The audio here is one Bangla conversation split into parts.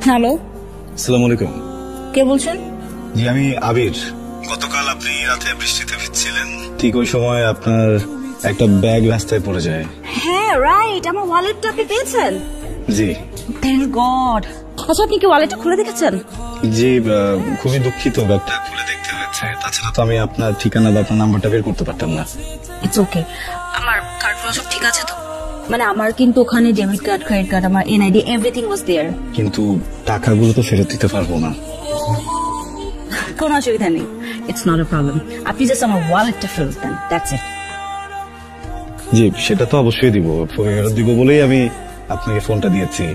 হ্যালো, আসসালামু আলাইকুম। কে বলছেন? জি, আমি আবির। গতকাল আপনি রাতে বৃষ্টিতে ভিজছিলেন, ঠিক ওই সময় আপনার একটা ব্যাগ রাস্তায় পড়ে যায়। হ্যাঁ রাইট, আমার ওয়ালেটটা আপনি পেয়েছেন? জি থ্যাংক গড। আচ্ছা, আপনি কি ওয়ালেটটা খুলে দেখেছেন? জি, খুবই দুঃখিত, ব্যাগটা খুলে দেখতে হয়েছে। তাছাড়া তো আমি আপনার ঠিকানা বা আপনার নাম্বারটা বের করতে পারতাম না। It's okay. আমার কার্ডগুলো সব ঠিক আছে তো? মানে আমার কিন্তু ওখানে ডেবিট কার্ড, ক্রেডিট কার্ড, আমার এনআইডি, এভরিথিং ওয়াজ দেয়ার। কিন্তু টাকাগুলো তো ফেরত দিতে পারবো না। কোনো অসুবিধা নেই, ইটস নট আ প্রবলেম। আপনি জাস্ট আমার ওয়ালেটটা ফেরত দেন, দ্যাটস ইট। জি, সেটা তো অবশ্যই দিব, ফেরত দিব বলেই আমি আপনাকে ফোনটা দিয়েছি।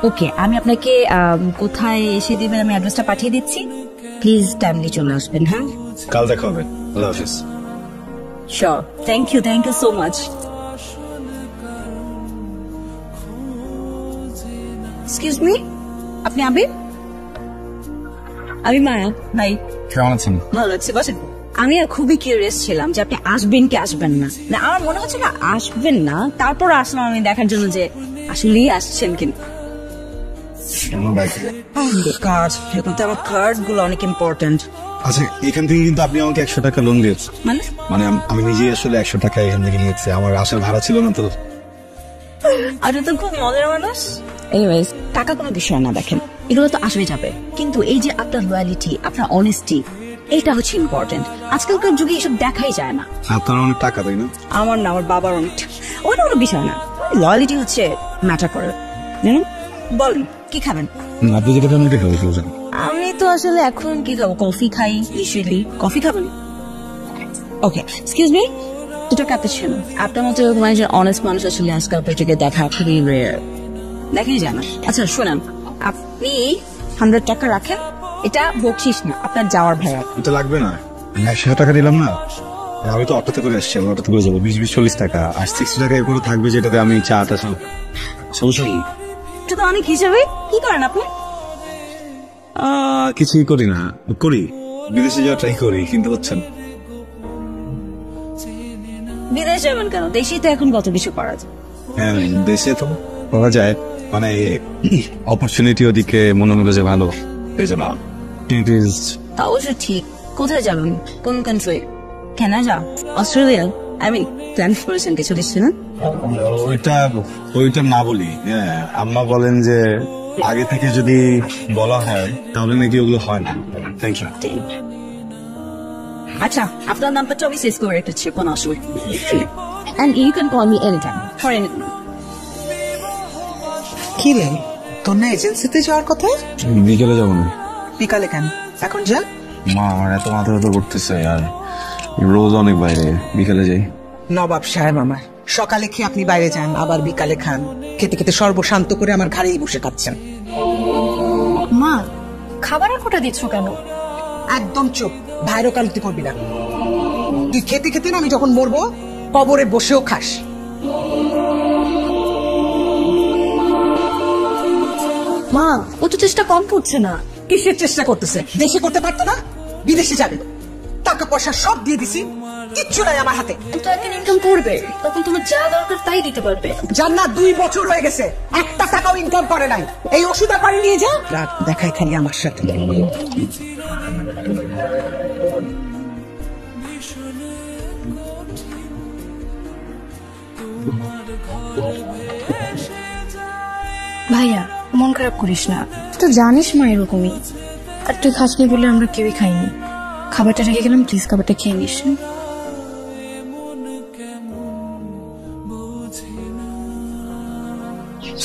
ওকে, আমি আপনাকে কোথায় এসে দিবেন আমি অ্যাড্রেসটা পাঠিয়ে দিচ্ছি, প্লিজ টাইমলি চলে আসবেন। হ্যাঁ, কাল দেখা হবে। আল্লাহ হাফিজ। Sure. Thank you so much. Excuse me, আপনি আবির? আমি মায়া। ভাই কেমন আছেন? ভালো আছি, বসেন। আমি খুবই কিউরিয়াস ছিলাম যে আপনি আসবেন কি আসবেন না। না, আমার মনে হচ্ছে না আসবেন না, তারপর আসলাম আমি দেখার জন্য যে আসলেই আসছেন কিনা। কার্ড, আমার কার্ড গুলো অনেক ইম্পর্টেন্ট। আচ্ছা, এখান থেকে কিন্তু আপনি আমাকে 100 টাকা লোন দিয়েছেন। মানে আমি নিজেই আসলে 100 টাকা এখান থেকে নিয়েছি, আমার আসার ভাড়া ছিল না তো। আপনি তো খুব মজার মানুষ। এনিওয়েজ, টাকা কোনো বিষয় না, দেখেন এগুলো তো আসবে যাবে, কিন্তু এই যে আপনার লয়ালিটি, আপনার অনেস্টি, এটা হচ্ছে ইম্পর্টেন্ট। আজকালকার যুগে এসব দেখাই যায় না। আপনার অনেক টাকা, তাই না? আমার না, আমার বাবার অনেক। ওটা কোনো বিষয় না, লয়ালিটি হচ্ছে ম্যাটার করে, জানেন? বলেন কি খাবেন? আপনি যেটা খাবেন ওটা খাবো। আমি তো আসলে এখন কি খাবো, কফি খাই ইউজুয়ালি। কফি খাবেন? ওকে, এক্সকিউজ মি, দুটো ক্যাপুচিনো। আপনার মতো মানে অনেস্ট মানুষ আসলে আজকাল থেকে দেখা খুবই রেয়ার, দেখাই যায় না। আচ্ছা শোনেন, আপনি 100 টাকা রাখেন, এটা বকশিস না, আপনার যাওয়ার ভাড়া। এটা লাগবে না, 100 টাকা দিলাম না। আমি তো অটোতে করে আসছি, আমি অটোতে করে যাবো। 20-40 টাকা আর 60 টাকা এরপরে থাকবে, যেটাতে আমি চাটা সব সমস্যা নেই। এটা তো অনেক হিসাবে। কি করেন আপনি? কিছুই করি না, করি বিদেশে যাওয়া ট্রাই করি, কিন্তু হচ্ছে না। বিদেশ যাবেন কেন? দেশেই তো এখন কত কিছু করা যায়। হ্যাঁ, দেশে তো করা যায়, মানে অপরচুনিটি ওদিকে মনে হলো যে ভালো এই যে না। তা অবশ্য ঠিক। কোথায় যাবেন? কোন country? Canada, Australia? I mean plan করেছেন কিছু দিচ্ছে না? ওইটা না বলি। হ্যাঁ, আম্মা বলেন যে আগে থেকে যদি বলা হয় তাহলে নাকি ওগুলো হয় না। Thank you. আচ্ছা, আপনার নাম্বারটা আমি সেভ করে রেখেছি, কোনো অসুবিধা নেই। And you can call me anytime for anything. কি রে, তোর না এজেন্সিতে যাওয়ার কথা? বিকেলে যাবো না। বিকালে কেন? এখন যা। মা, আমার এত মাথা ব্যথা করতেছে আর রোজ অনেক বাইরে, বিকেলে যাই। নবাব সাহেব আমার, সকালে খেয়ে আপনি বাইরে যান, আবার বিকালে খান। খেতে খেতে সর্বশান্ত করে আমার ঘাড়েই বসে খাচ্ছেন। মা, খাবারের কোটা দিচ্ছ কেন? একদম চুপ, ভাইরও কালতি করবি না। তুই খেতে খেতে না আমি যখন মরবো কবরে বসেও খাস। মা, ও তো চেষ্টা কম করছে না। কিসের চেষ্টা করতেছে? দেশে করতে পারতো না, বিদেশে যাবে। টাকা পয়সা সব দিয়ে দিছি, কিচ্ছু নাই আমার হাতে। তো একদিন ইনকাম করবে, তখন তোমার যা দরকার তাই দিতে পারবে। জান্নাত 2 বছর হয়ে গেছে, একটা টাকাও ইনকাম করে নাই। এই ওষুধ আর পানি নিয়ে যা। রাত দেখাই খালি আমার সাথে। ভাইয়া, মন খারাপ করিস না, তুই তো জানিস মা এরকমই। আর তুই খাসনি বলে আমরা কেউই খাইনি। খাবারটা রেখে গেলাম, প্লিজ খাবারটা খেয়ে নিস।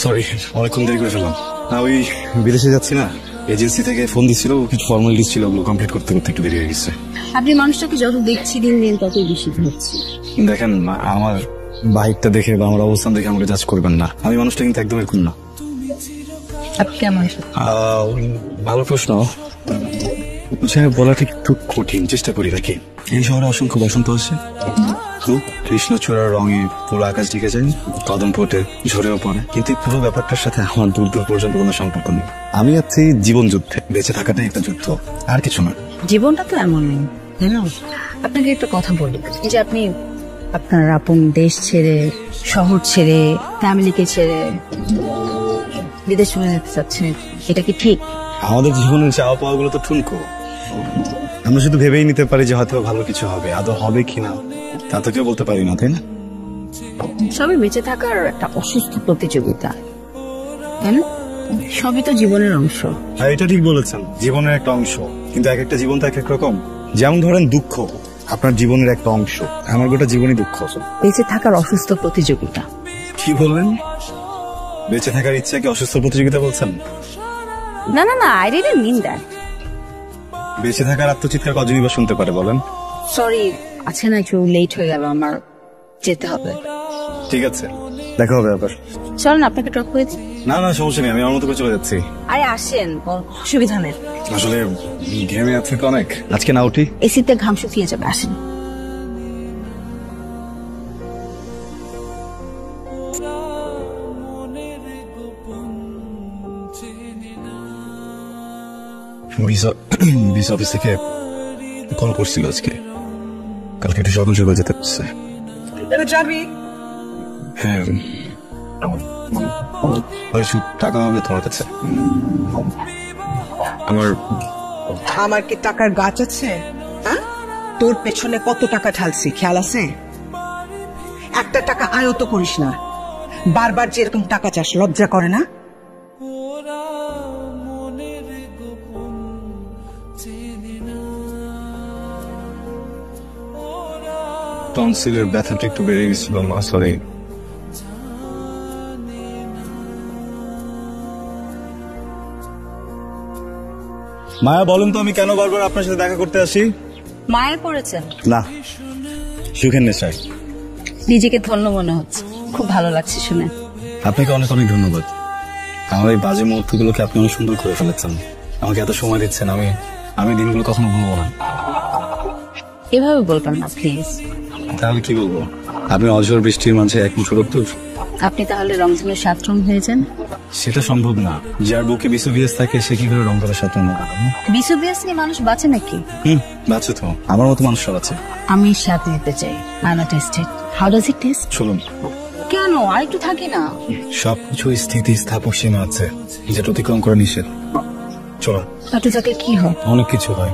সরি, অনেকক্ষণ দেরি করে ফেললাম। না, ওই বিদেশে যাচ্ছি না, এজেন্সি থেকে ফোন দিছিল, কিছু ফর্মালিটিস ছিল, ওগুলো কমপ্লিট করতে করতে একটু দেরি হয়ে গেছে। আপনি মানুষটাকে যত দেখছি দিন দিন ততই বেশি হচ্ছে। দেখেন, আমার বাইকটা দেখে বা আমার অবস্থান দেখে আমাকে জাজ করবেন না। আমি মানুষটা কিন্তু একদম এরকম না। আপনি কেমন? ভালো প্রশ্ন, বলাটা একটু কঠিন, চেষ্টা করি নাকি। এই শহরে অসংখ্য বসন্ত আছে, কৃষ্ণচূড়ার রঙে পুরো আকাশ ঢেকে যায়, কদম ফোটে, ঝরেও পড়ে, কিন্তু এই পুরো ব্যাপারটার সাথে আমার দূর দূর পর্যন্ত কোনো সম্পর্ক নেই। আমি আছি জীবন যুদ্ধে, বেঁচে থাকাটাই একটা যুদ্ধ, আর কিছু না। জীবনটা তো এমনই, তাই না? আপনাকে একটা কথা বলি, যে আপনি আপনার আপন দেশ ছেড়ে, শহর ছেড়ে, ফ্যামিলিকে ছেড়ে বিদেশ চলে যেতে চাচ্ছেন, এটা কি ঠিক? আমাদের জীবনের চাওয়া পাওয়া গুলো তো ঠুনকো। আমরা শুধু ভেবেই নিতে পারি যে হয়তো ভালো কিছু হবে, আদৌ হবে কিনা তা তো কেউ বলতে পারি না, তাই না? সবই বেঁচে থাকার একটা অসুস্থ প্রতিযোগিতা, তাই না? সবই তো জীবনের অংশ। আর এটা ঠিক বলেছেন, জীবনের একটা অংশ, কিন্তু এক একটা জীবন তো এক এক রকম। যেমন ধরেন দুঃখ আপনার জীবনের একটা অংশ, আমার গোটা জীবনই দুঃখ। বেঁচে থাকার অসুস্থ প্রতিযোগিতা। কি বললেন? বেঁচে থাকার ইচ্ছা কি অসুস্থ প্রতিযোগিতা বলছেন? না না না, আই ডিডন্ট মিন দ্যাট। বেঁচে থাকার আত্মচিৎকার কজনই বা শুনতে পারে বলেন? সরি, আছে না, একটু লেট হয়ে গেল, আমার যেতে হবে। ঠিক আছে, দেখা হবে আবার। চলেন আপনাকে ড্রপ করে দিই। না না, সমস্যা নেই, আমি আমার মতো করে চলে যাচ্ছি। আরে আসেন, অসুবিধা নেই। আসলে ঘেমে আছে তো অনেক, আজকে না উঠি। এসিতে ঘাম শুকিয়ে যাবে, আসেন। ভিসা অফিস থেকে কল করছিল আজকে, কালকে একটু সকাল সকাল যেতে পারছে। যাবি? হ্যাঁ, টাকা হবে তোমার কাছে? আমার কি টাকার গাছ আছে? হ্যাঁ, তোর পেছনে কত টাকা ঢালছি খেয়াল আছে? একটা টাকা আয়ত করিস না, বারবার যেরকম টাকা চাস, লজ্জা করে না? টনসিলের ব্যথাটা একটু বেড়ে গেছিল মা, সরি। মায়া, বলেন তো আমি কেন বারবার আপনার সাথে দেখা করতে আসি? মায়ের পড়েছেন? না, সুখের নেশায়। নিজেকে ধন্য মনে হচ্ছে, খুব ভালো লাগছে শুনে। আপনাকে অনেক অনেক ধন্যবাদ। আমার এই বাজে মুহূর্তগুলোকে আপনি অনেক সুন্দর করে ফেলেছেন, আমাকে এত সময় দিচ্ছেন, আমি দিনগুলো কখনো ভুলবো না। এভাবে বলবেন না প্লিজ। তাহলে কি বলবো? আপনি অঝোর বৃষ্টির মাঝে এক মুঠো রোদ্দুর। আপনি তাহলে রমজানের 7 রং হয়ে যান। সেটা সম্ভব না, যার বুকে বিশ্ববিএস থাকে সে কি করে রংধরে 7 রং হবে? বিশ্ববিদ্যালয় নিয়ে মানুষ বাঁচে নাকি? বাঁচে তো, আমার মতো মানুষ সব আছে। আমি সাথে দিতে চাই। I not tested. How does it taste? চলুন। কেন, আরেকটু থাকি না। সবকিছু স্থিতি স্থাপক সীমা আছে, যেটা অতিক্রম করা নিষেধ। চলুন। একটু থাকলে কি হয়? অনেক কিছু হয়।